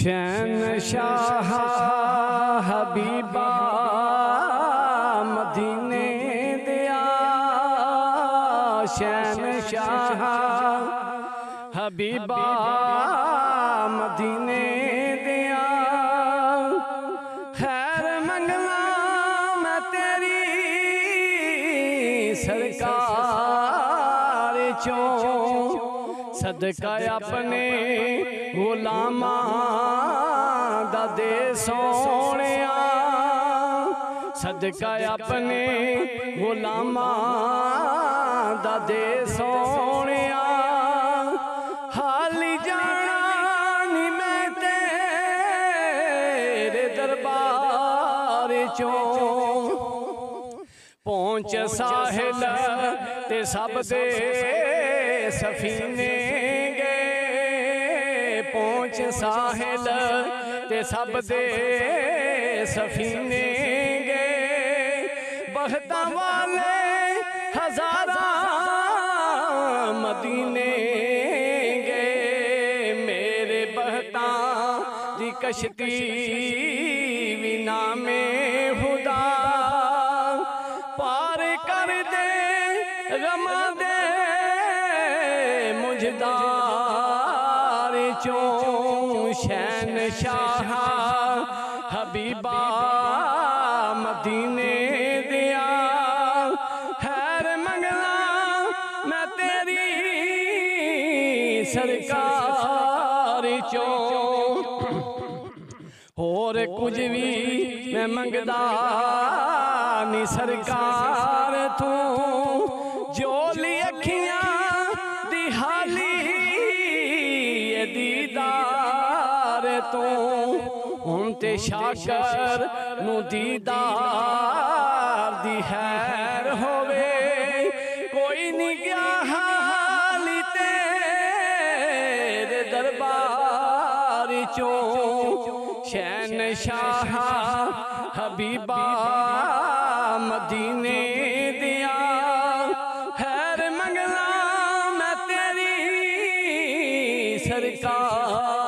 शहनशाह हबीबा मदीने दिया, शहनशाह हबीबा मदीने दिया। खैर मंगला मैं तेरी सरकार चों, सदका अपने गुलामा दा दे सोनिया, सदका अपने गुलामा दा दे सोनिया। हाली जाना नी मैं तेरे दरबार चों, पहुंच साहिल ते सब दे सफीने गए, पहुंच साहिल ते सब दे सफीने गए। बख्तां वाले हजारा मदीने गए, मेरे बख्तां दी कश्ती भी नामे खुदा। पार कर दे गम दे मुझदार चों, शहनशाह हबीबा मदीने दिया। खैर मंगला मैं तेरी सरकार चों, होर कुछ भी मैं मंगदा नी सरकार तू। जोली अखियां दी हाली दीदार तू, हुण ते शाकर नू दीदार दी हैर होवे। कोई नहीं गया हाली तेरे दरबार चों, शहनशाह हबीबा मदीने दिया। खैर मंगला मैं तेरी सरकार